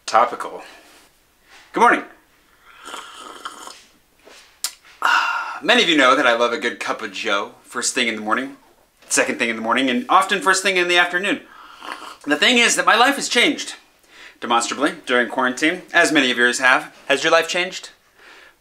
Topical. Good morning. Many of you know that I love a good cup of joe first thing in the morning, second thing in the morning, and often first thing in the afternoon. The thing is that my life has changed demonstrably during quarantine, as many of yours have. Has your life changed?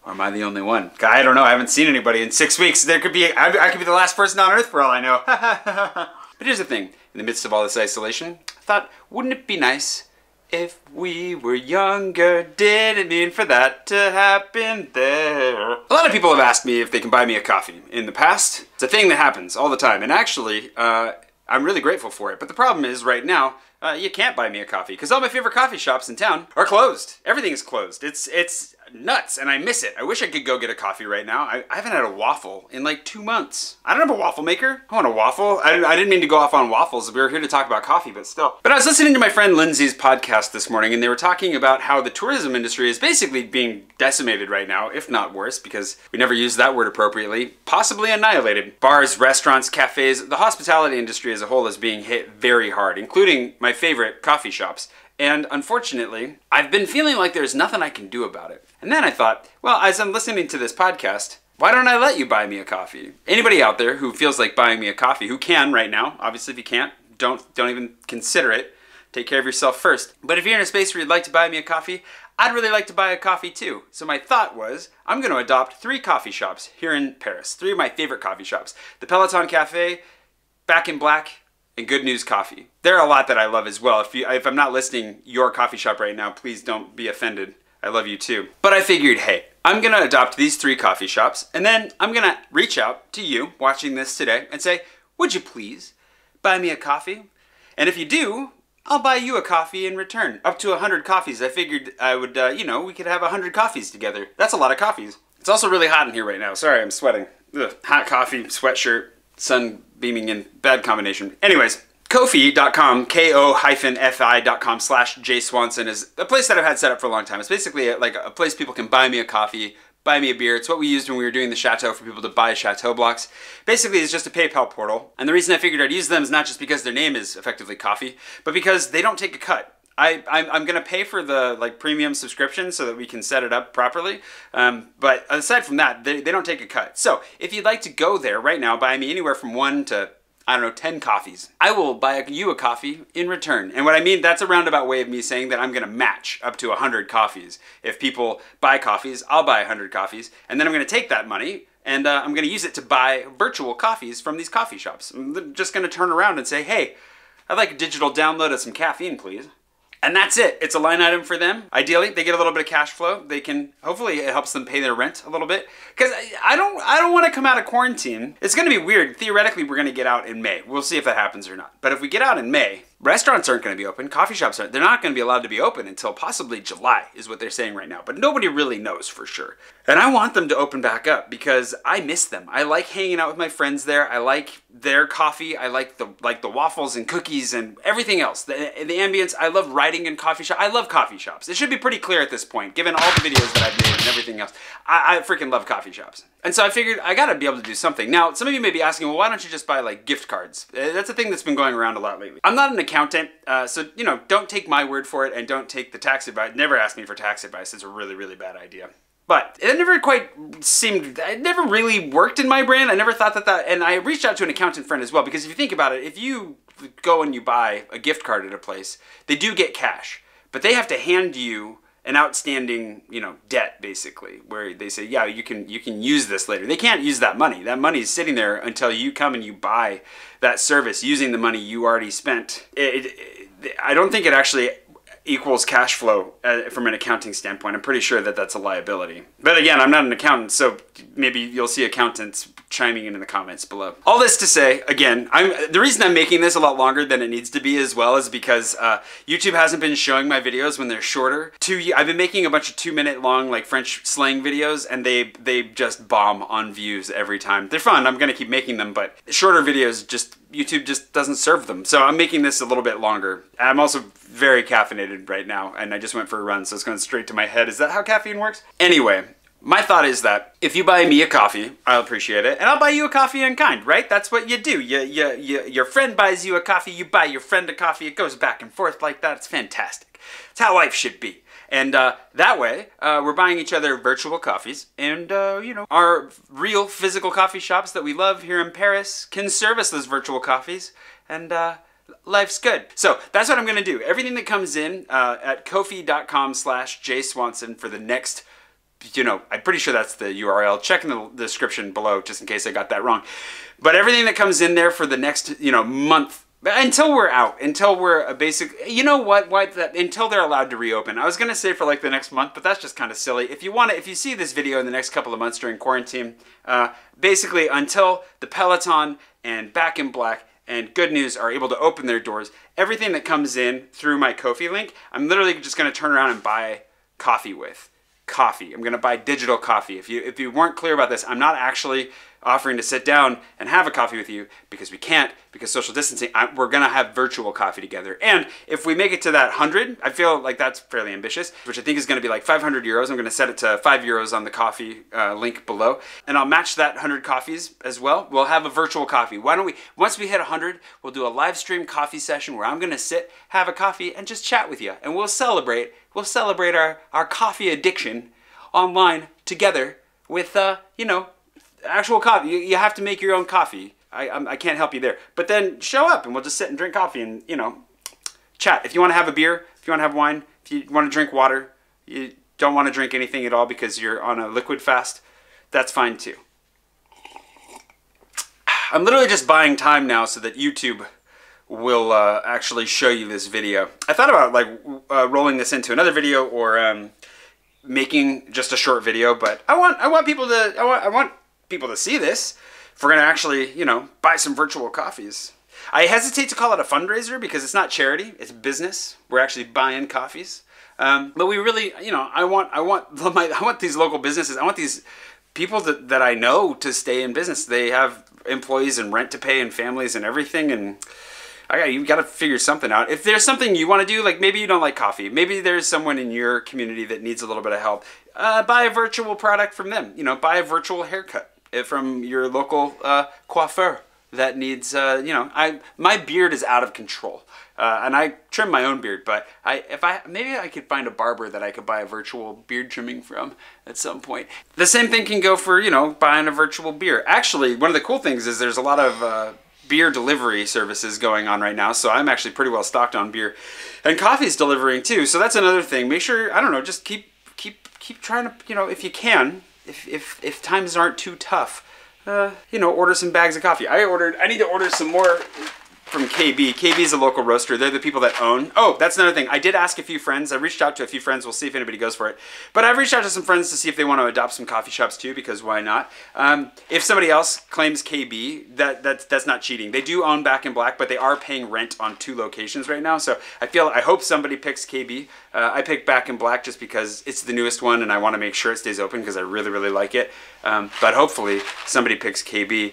Or am I the only one? I don't know. I haven't seen anybody in 6 weeks. I could be the last person on earth for all I know. But here's the thing. In the midst of all this isolation, I thought, wouldn't it be nice if we were younger? Didn't mean for that to happen there. A lot of people have asked me if they can buy me a coffee in the past. It's a thing that happens all the time. And actually, I'm really grateful for it. But the problem is right now, you can't buy me a coffee because all my favorite coffee shops in town are closed. Everything is closed. It's nuts and I miss it. I wish I could go get a coffee right now. I haven't had a waffle in like 2 months. I don't have a waffle maker. I want a waffle. I didn't mean to go off on waffles. We were here to talk about coffee, but still. But I was listening to my friend Lindsey's podcast this morning and they were talking about how the tourism industry is basically being decimated right now, if not worse, because we never used that word appropriately, possibly annihilated. Bars, restaurants, cafes, the hospitality industry as a whole is being hit very hard, including my favorite coffee shops. And unfortunately, I've been feeling like there's nothing I can do about it. And then I thought, well, as I'm listening to this podcast, why don't I let you buy me a coffee? Anybody out there who feels like buying me a coffee, who can right now, obviously if you can't, don't even consider it. Take care of yourself first. But if you're in a space where you'd like to buy me a coffee, I'd really like to buy a coffee too. So my thought was, I'm going to adopt 3 coffee shops here in Paris. 3 of my favorite coffee shops. The Peloton Cafe, Back in Black, and Good News Coffee. There are a lot that I love as well. If I'm not listing your coffee shop right now, please don't be offended. I love you too. But I figured, hey, I'm gonna adopt these 3 coffee shops and then I'm gonna reach out to you watching this today and say, would you please buy me a coffee? And if you do, I'll buy you a coffee in return. Up to 100 coffees. I figured I would, we could have 100 coffees together. That's a lot of coffees. It's also really hot in here right now. Sorry, I'm sweating. Ugh. Hot coffee, sweatshirt, sun beaming in, bad combination. Anyways, Ko-fi.com, ko-fi.com/Jay Swanson is a place that I've had set up for a long time. It's basically like a place people can buy me a coffee, buy me a beer. It's what we used when we were doing the Chateau for people to buy Chateau blocks. Basically, it's just a PayPal portal. And the reason I figured I'd use them is not just because their name is effectively coffee, but because they don't take a cut. I'm gonna pay for the premium subscription so that we can set it up properly. But aside from that, they don't take a cut. So if you'd like to go there right now, buy me anywhere from 1 to, I don't know, 10 coffees. I will buy you a coffee in return. And what I mean, that's a roundabout way of me saying that I'm gonna match up to 100 coffees. If people buy coffees, I'll buy 100 coffees. And then I'm gonna take that money and I'm gonna use it to buy virtual coffees from these coffee shops. I'm just gonna turn around and say, hey, I'd like a digital download of some caffeine, please. And that's it. It's a line item for them. Ideally, they get a little bit of cash flow. They can, hopefully it helps them pay their rent a little bit. Because I don't want to come out of quarantine. It's going to be weird. Theoretically, we're going to get out in May. We'll see if that happens or not. But if we get out in May, restaurants aren't going to be open. Coffee shops aren't. They're not going to be allowed to be open until possibly July is what they're saying right now. But nobody really knows for sure. And I want them to open back up because I miss them. I like hanging out with my friends there. I like their coffee. I like the waffles and cookies and everything else. The ambience. I love riding in coffee shops. I love coffee shops. It should be pretty clear at this point, given all the videos that I've made and everything else. I freaking love coffee shops. And so I figured I gotta be able to do something. Now, some of you may be asking, well, why don't you just buy like gift cards? That's a thing that's been going around a lot lately. I'm not an accountant, so don't take my word for it and don't take the tax advice. Never ask me for tax advice. It's a really, really bad idea. But it never quite seemed, it never really worked in my brain. I never thought that, and I reached out to an accountant friend as well, because if you think about it, if you go and you buy a gift card at a place, they do get cash, but they have to hand you an outstanding, debt basically, where they say, yeah, you can use this later. They can't use that money. That money is sitting there until you come and you buy that service using the money you already spent. I don't think it actually equals cash flow from an accounting standpoint. I'm pretty sure that that's a liability. But again, I'm not an accountant, so maybe you'll see accountants chiming in the comments below. All this to say, again, the reason I'm making this a lot longer than it needs to be as well is because YouTube hasn't been showing my videos when they're shorter. I've been making a bunch of 2-minute long French slang videos and they just bomb on views every time. They're fun, I'm gonna keep making them, but shorter videos YouTube just doesn't serve them. So I'm making this a little bit longer. I'm also very caffeinated right now and I just went for a run, so it's going straight to my head. Is that how caffeine works? Anyway, My thought is that if you buy me a coffee, I'll appreciate it, and I'll buy you a coffee in kind, right? That's what you do. Your friend buys you a coffee, you buy your friend a coffee. It goes back and forth like that. It's fantastic. It's how life should be. And that way, we're buying each other virtual coffees, and you know, our real physical coffee shops that we love here in Paris can service those virtual coffees, and life's good. So that's what I'm gonna do. Everything that comes in at ko-fi.com/Jay Swanson for the next, you know, I'm pretty sure that's the URL. Check in the description below just in case I got that wrong. But everything that comes in there for the next, you know, month, until we're out, until we're a basic, you know what, until they're allowed to reopen. I was gonna say for like the next month, but that's just kind of silly. If you want to, if you see this video in the next couple of months during quarantine, basically until the Peloton and Back in Black and Good News are able to open their doors, everything that comes in through my Ko-fi link, I'm literally just gonna turn around and buy coffee with. Coffee. I'm gonna buy digital coffee. If you weren't clear about this, I'm not actually offering to sit down and have a coffee with you because we can't, because social distancing. We're gonna have virtual coffee together. And if we make it to that 100, I feel like that's fairly ambitious, which I think is gonna be like 500 euros. I'm gonna set it to 5 euros on the coffee link below, and I'll match that 100 coffees as well. We'll have a virtual coffee. Why don't we, once we hit 100, we'll do a live stream coffee session where I'm gonna sit, have a coffee, and just chat with you, and we'll celebrate our coffee addiction online together with, you know, actual coffee. You have to make your own coffee. I can't help you there. But then show up and we'll just sit and drink coffee and, you know, chat. If you want to have a beer, if you want to have wine, if you want to drink water, you don't want to drink anything at all because you're on a liquid fast, that's fine too. I'm literally just buying time now so that YouTube will actually show you this video. I thought about like rolling this into another video or making just a short video, but I want people to see this. If we're gonna actually, you know, buy some virtual coffees. I hesitate to call it a fundraiser because it's not charity, it's business. We're actually buying coffees. But we really, you know, I want these local businesses, I want these people that I know to stay in business. They have employees and rent to pay and families and everything, and you got to figure something out. If there's something you want to do, like maybe you don't like coffee, maybe there's someone in your community that needs a little bit of help, buy a virtual product from them. You know, buy a virtual haircut from your local coiffeur that needs, you know, my beard is out of control. And I trim my own beard, but maybe I could find a barber that I could buy a virtual beard trimming from at some point. The same thing can go for, you know, buying a virtual beer. Actually, one of the cool things is there's a lot of beer delivery services going on right now, so I'm actually pretty well stocked on beer. And coffee's delivering too, so that's another thing. Make sure, I don't know, just keep trying to, you know, if you can, if times aren't too tough, you know, order some bags of coffee. I need to order some more from KB. KB is a local roaster. They're the people that own. Oh, that's another thing. I did ask a few friends. I reached out to a few friends. We'll see if anybody goes for it. But I've reached out to some friends to see if they want to adopt some coffee shops too, because why not? If somebody else claims KB, that's not cheating. They do own Back in Black, but they are paying rent on 2 locations right now. So I hope somebody picks KB. I picked Back in Black just because it's the newest one and I want to make sure it stays open because I really, really like it. But hopefully somebody picks KB.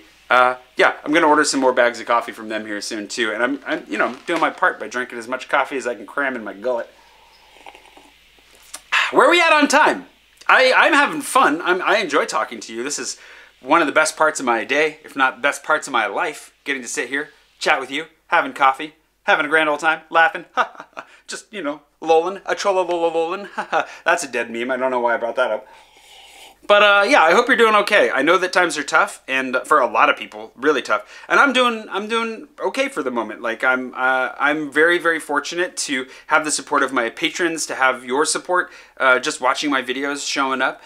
Yeah, I'm gonna order some more bags of coffee from them here soon too, and I'm you know, doing my part by drinking as much coffee as I can cram in my gullet. Where are we at on time? I'm having fun. I enjoy talking to you. This is one of the best parts of my day, if not best parts of my life. Getting to sit here, chat with you, having coffee, having a grand old time, laughing, just, you know, lolling, a trolla-lolla-lolling. That's a dead meme. I don't know why I brought that up. But yeah, I hope you're doing okay. I know that times are tough, and for a lot of people, really tough. And I'm doing okay for the moment. Like I'm very, very fortunate to have the support of my patrons, to have your support, just watching my videos, showing up.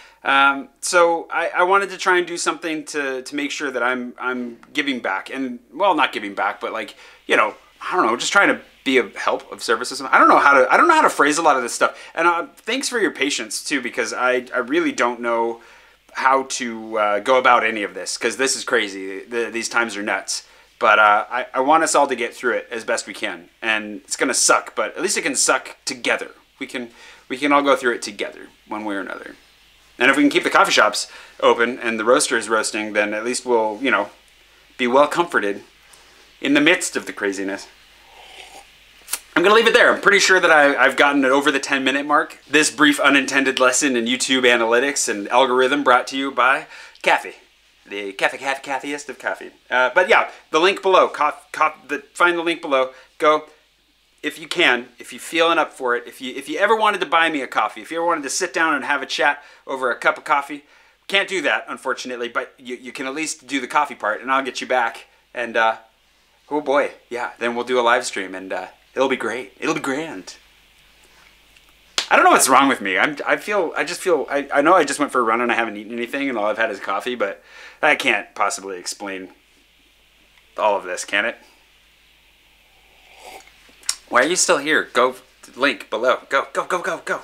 So I wanted to try and do something to make sure that I'm giving back, and well, not giving back, but like, you know, I don't know, just trying to be of help, of services. I don't know how to phrase a lot of this stuff. And thanks for your patience too, because I really don't know how to go about any of this, because this is crazy. These times are nuts. But I want us all to get through it as best we can. And it's gonna suck, but at least it can suck together. We can all go through it together, one way or another. And if we can keep the coffee shops open and the roasters roasting, then at least we'll, you know, be well comforted in the midst of the craziness. I'm gonna leave it there. I'm pretty sure that I've gotten it over the 10-minute mark. This brief unintended lesson in YouTube analytics and algorithm brought to you by Caffey. The caffeiest of caffeine. But yeah, the link below, find the link below. Go, if you can, if you're feeling up for it, if you ever wanted to buy me a coffee, if you ever wanted to sit down and have a chat over a cup of coffee, can't do that, unfortunately, but you can at least do the coffee part, and I'll get you back. And, oh boy, yeah, then we'll do a live stream, and it'll be great. It'll be grand. I don't know what's wrong with me. I know I just went for a run and I haven't eaten anything and all I've had is coffee, but I can't possibly explain all of this, can it? Why are you still here? Go, link below. Go, go, go, go, go.